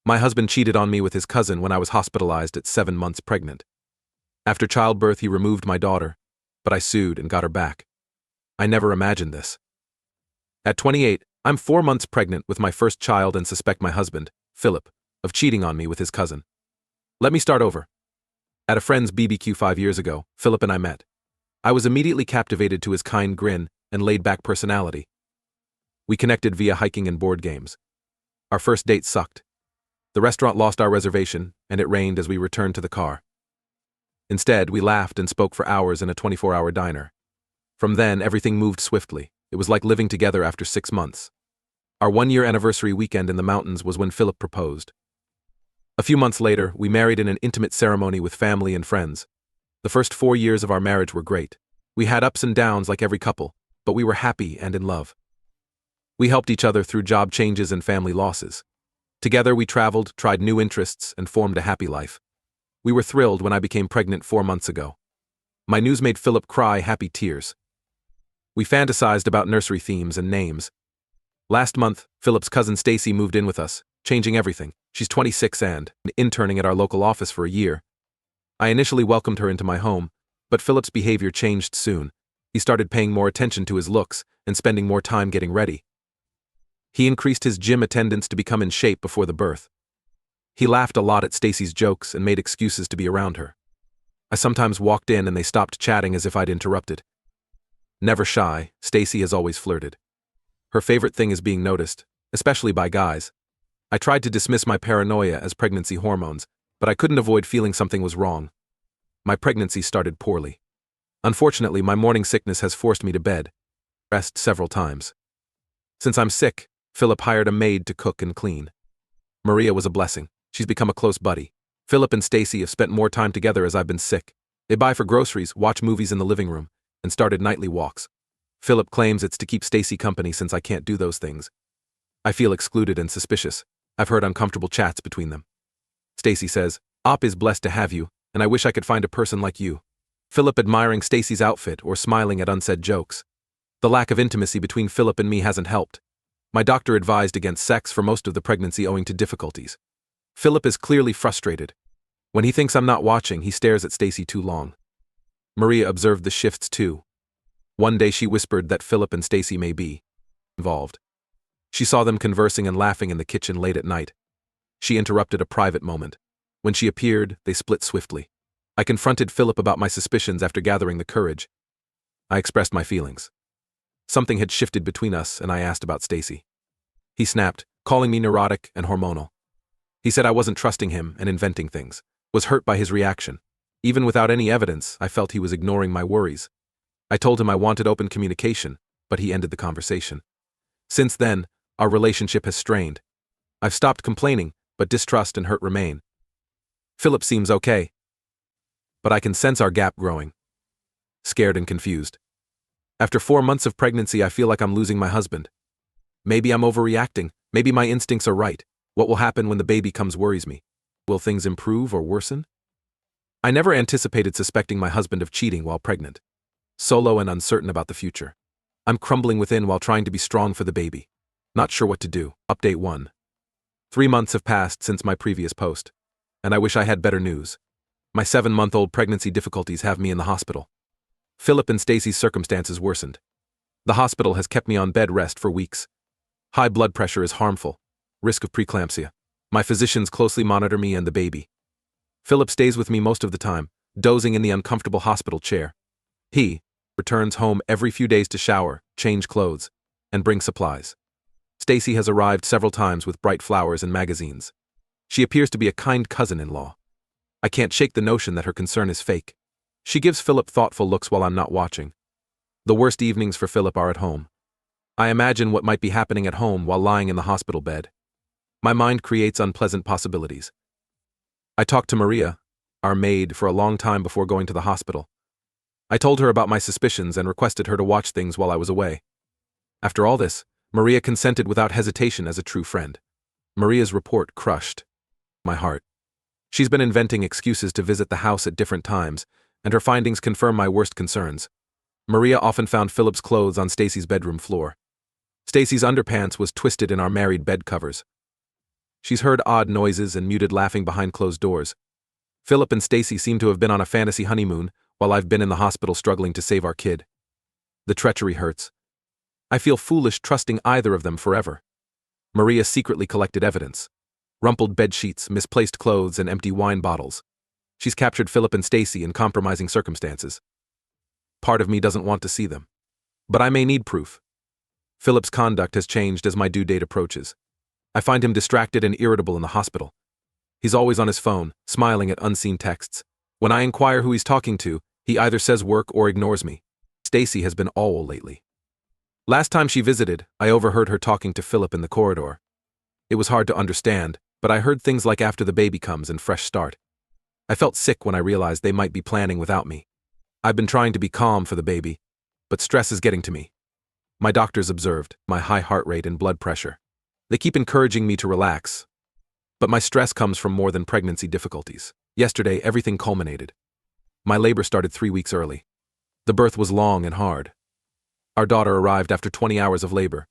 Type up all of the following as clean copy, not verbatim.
My husband cheated on me with his cousin when I was hospitalized at 7 months pregnant. After childbirth, he removed my daughter, but I sued and got her back. I never imagined this. At 28, I'm 4 months pregnant with my first child and suspect my husband, Philip, of cheating on me with his cousin. Let me start over. At a friend's BBQ 5 years ago, Philip and I met. I was immediately captivated to his kind grin and laid-back personality. We connected via hiking and board games. Our first date sucked. The restaurant lost our reservation, and it rained as we returned to the car. Instead, we laughed and spoke for hours in a 24-hour diner. From then, everything moved swiftly. It was like living together after 6 months. Our 1-year anniversary weekend in the mountains was when Philip proposed. A few months later, we married in an intimate ceremony with family and friends. The first 4 years of our marriage were great. We had ups and downs like every couple, but we were happy and in love. We helped each other through job changes and family losses. Together we traveled, tried new interests, and formed a happy life. We were thrilled when I became pregnant 4 months ago. My news made Philip cry happy tears. We fantasized about nursery themes and names. Last month, Philip's cousin Stacy moved in with us, changing everything. She's 26 and interning at our local office for a year. I initially welcomed her into my home, but Philip's behavior changed soon. He started paying more attention to his looks and spending more time getting ready. He increased his gym attendance to become in shape before the birth. He laughed a lot at Stacy's jokes and made excuses to be around her. I sometimes walked in and they stopped chatting as if I'd interrupted. Never shy, Stacy has always flirted. Her favorite thing is being noticed, especially by guys. I tried to dismiss my paranoia as pregnancy hormones, but I couldn't avoid feeling something was wrong. My pregnancy started poorly. Unfortunately, my morning sickness has forced me to bed, rest several times. Since I'm sick, Philip hired a maid to cook and clean. Maria was a blessing. She's become a close buddy. Philip and Stacy have spent more time together as I've been sick. They buy for groceries, watch movies in the living room, and started nightly walks. Philip claims it's to keep Stacy company since I can't do those things. I feel excluded and suspicious. I've heard uncomfortable chats between them. Stacy says, "Op is blessed to have you, and I wish I could find a person like you." Philip admiring Stacy's outfit or smiling at unsaid jokes. The lack of intimacy between Philip and me hasn't helped. My doctor advised against sex for most of the pregnancy owing to difficulties. Philip is clearly frustrated. When he thinks I'm not watching, he stares at Stacy too long. Maria observed the shifts too. One day she whispered that Philip and Stacy may be involved. She saw them conversing and laughing in the kitchen late at night. She interrupted a private moment. When she appeared, they split swiftly. I confronted Philip about my suspicions after gathering the courage. I expressed my feelings. Something had shifted between us, and I asked about Stacy. He snapped, calling me neurotic and hormonal. He said I wasn't trusting him and inventing things, was hurt by his reaction. Even without any evidence, I felt he was ignoring my worries. I told him I wanted open communication, but he ended the conversation. Since then, our relationship has strained. I've stopped complaining, but distrust and hurt remain. Philip seems okay, but I can sense our gap growing. Scared and confused. After 4 months of pregnancy, I feel like I'm losing my husband. Maybe I'm overreacting. Maybe my instincts are right. What will happen when the baby comes worries me. Will things improve or worsen? I never anticipated suspecting my husband of cheating while pregnant. Solo and uncertain about the future. I'm crumbling within while trying to be strong for the baby. Not sure what to do. Update 1. 3 months have passed since my previous post, and I wish I had better news. My 7-month-old pregnancy difficulties have me in the hospital. Philip and Stacy's circumstances worsened. The hospital has kept me on bed rest for weeks. High blood pressure is harmful. Risk of preeclampsia. My physicians closely monitor me and the baby. Philip stays with me most of the time, dozing in the uncomfortable hospital chair. He returns home every few days to shower, change clothes, and bring supplies. Stacy has arrived several times with bright flowers and magazines. She appears to be a kind cousin-in-law. I can't shake the notion that her concern is fake. She gives Philip thoughtful looks while I'm not watching. The worst evenings for Philip are at home. I imagine what might be happening at home while lying in the hospital bed. My mind creates unpleasant possibilities. I talked to Maria, our maid, for a long time before going to the hospital. I told her about my suspicions and requested her to watch things while I was away. After all this, Maria consented without hesitation as a true friend. Maria's report crushed my heart. She's been inventing excuses to visit the house at different times, and her findings confirm my worst concerns. Maria often found Philip's clothes on Stacy's bedroom floor. Stacy's underpants was twisted in our married bed covers. She's heard odd noises and muted laughing behind closed doors. Philip and Stacy seem to have been on a fantasy honeymoon, while I've been in the hospital struggling to save our kid. The treachery hurts. I feel foolish trusting either of them forever. Maria secretly collected evidence. Rumpled bed sheets, misplaced clothes, and empty wine bottles. She's captured Philip and Stacy in compromising circumstances. Part of me doesn't want to see them. But I may need proof. Philip's conduct has changed as my due date approaches. I find him distracted and irritable in the hospital. He's always on his phone, smiling at unseen texts. When I inquire who he's talking to, he either says work or ignores me. Stacy has been AWOL lately. Last time she visited, I overheard her talking to Philip in the corridor. It was hard to understand, but I heard things like after the baby comes and fresh start. I felt sick when I realized they might be planning without me. I've been trying to be calm for the baby, but stress is getting to me. My doctors observed my high heart rate and blood pressure. They keep encouraging me to relax. But my stress comes from more than pregnancy difficulties. Yesterday, everything culminated. My labor started 3 weeks early. The birth was long and hard. Our daughter arrived after 20 hours of labor.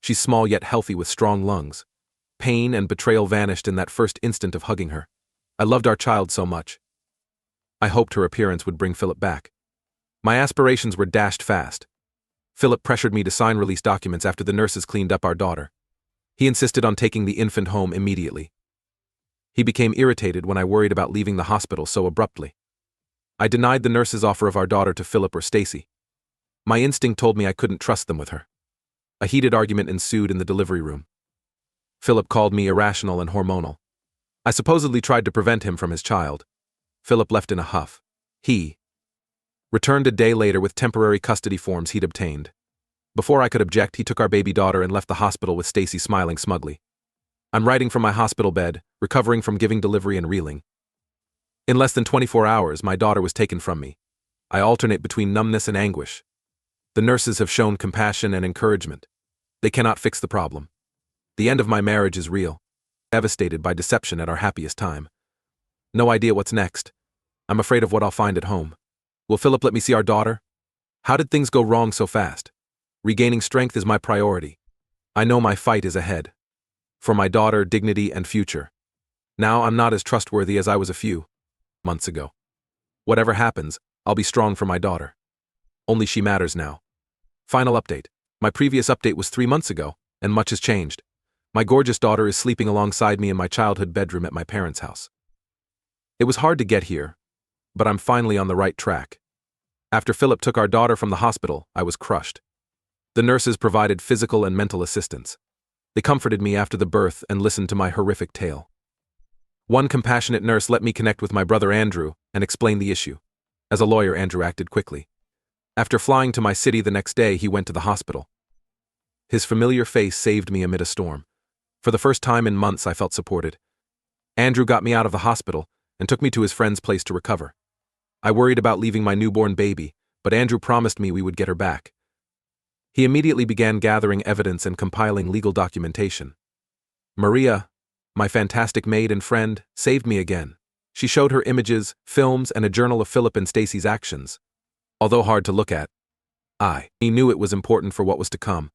She's small yet healthy with strong lungs. Pain and betrayal vanished in that first instant of hugging her. I loved our child so much. I hoped her appearance would bring Philip back. My aspirations were dashed fast. Philip pressured me to sign release documents after the nurses cleaned up our daughter. He insisted on taking the infant home immediately. He became irritated when I worried about leaving the hospital so abruptly. I denied the nurses' offer of our daughter to Philip or Stacy. My instinct told me I couldn't trust them with her. A heated argument ensued in the delivery room. Philip called me irrational and hormonal. I supposedly tried to prevent him from his child. Philip left in a huff. He returned a day later with temporary custody forms he'd obtained. Before I could object, he took our baby daughter and left the hospital with Stacy smiling smugly. I'm writing from my hospital bed, recovering from giving delivery and reeling. In less than 24 hours, my daughter was taken from me. I alternate between numbness and anguish. The nurses have shown compassion and encouragement. They cannot fix the problem. The end of my marriage is real. Devastated by deception at our happiest time. No idea what's next. I'm afraid of what I'll find at home. Will Philip let me see our daughter? How did things go wrong so fast? Regaining strength is my priority. I know my fight is ahead. For my daughter, dignity, and future. Now I'm not as trustworthy as I was a few months ago. Whatever happens, I'll be strong for my daughter. Only she matters now. Final update. My previous update was 3 months ago, and much has changed. My gorgeous daughter is sleeping alongside me in my childhood bedroom at my parents' house. It was hard to get here, but I'm finally on the right track. After Philip took our daughter from the hospital, I was crushed. The nurses provided physical and mental assistance. They comforted me after the birth and listened to my horrific tale. One compassionate nurse let me connect with my brother Andrew and explain the issue. As a lawyer, Andrew acted quickly. After flying to my city the next day, he went to the hospital. His familiar face saved me amid a storm. For the first time in months, I felt supported. Andrew got me out of the hospital and took me to his friend's place to recover. I worried about leaving my newborn baby, but Andrew promised me we would get her back. He immediately began gathering evidence and compiling legal documentation. Maria, my fantastic maid and friend, saved me again. She showed her images, films, and a journal of Philip and Stacy's actions. Although hard to look at, he knew it was important for what was to come.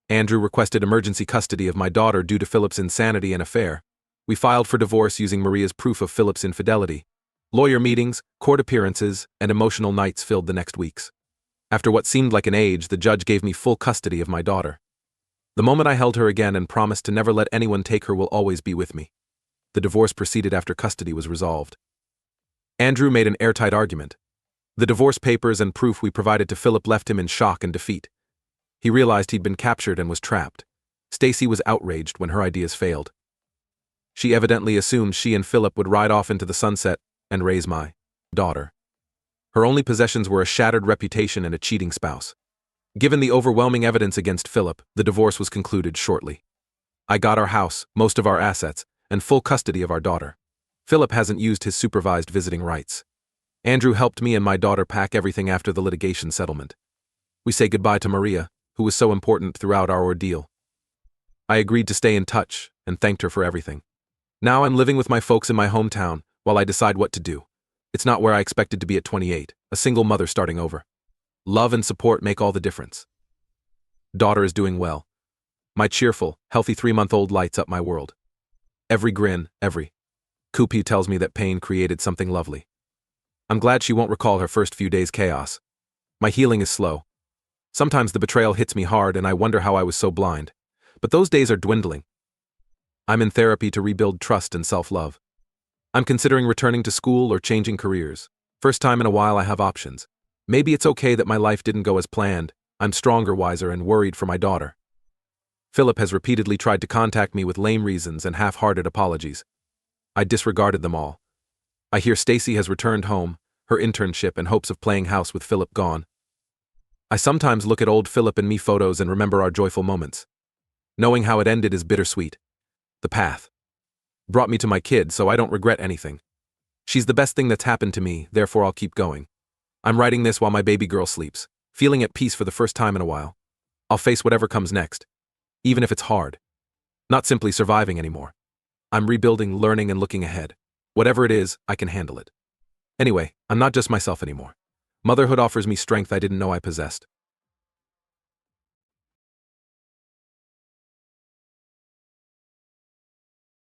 Andrew requested emergency custody of my daughter due to Philip's insanity and affair. We filed for divorce using Maria's proof of Philip's infidelity. Lawyer meetings, court appearances, and emotional nights filled the next weeks. After what seemed like an age, the judge gave me full custody of my daughter. The moment I held her again and promised to never let anyone take her will always be with me. The divorce proceeded after custody was resolved. Andrew made an airtight argument. The divorce papers and proof we provided to Philip left him in shock and defeat. He realized he'd been captured and was trapped. Stacy was outraged when her ideas failed. She evidently assumed she and Philip would ride off into the sunset and raise my daughter. Her only possessions were a shattered reputation and a cheating spouse. Given the overwhelming evidence against Philip, the divorce was concluded shortly. I got our house, most of our assets, and full custody of our daughter. Philip hasn't used his supervised visiting rights. Andrew helped me and my daughter pack everything after the litigation settlement. We say goodbye to Maria, who was so important throughout our ordeal. I agreed to stay in touch and thanked her for everything. Now I'm living with my folks in my hometown while I decide what to do. It's not where I expected to be at 28, a single mother starting over. Love and support make all the difference. Daughter is doing well. My cheerful, healthy 3-month-old lights up my world. Every grin, every Koopy tells me that pain created something lovely. I'm glad she won't recall her first few days' chaos. My healing is slow. Sometimes the betrayal hits me hard and I wonder how I was so blind. But those days are dwindling. I'm in therapy to rebuild trust and self-love. I'm considering returning to school or changing careers. First time in a while I have options. Maybe it's okay that my life didn't go as planned. I'm stronger, wiser, and worried for my daughter. Philip has repeatedly tried to contact me with lame reasons and half-hearted apologies. I disregarded them all. I hear Stacy has returned home, her internship and hopes of playing house with Philip gone. I sometimes look at old Philip and me photos and remember our joyful moments. Knowing how it ended is bittersweet. The path brought me to my kid, so I don't regret anything. She's the best thing that's happened to me, therefore I'll keep going. I'm writing this while my baby girl sleeps, feeling at peace for the first time in a while. I'll face whatever comes next, even if it's hard. Not simply surviving anymore. I'm rebuilding, learning, and looking ahead. Whatever it is, I can handle it. Anyway, I'm not just myself anymore. Motherhood offers me strength I didn't know I possessed.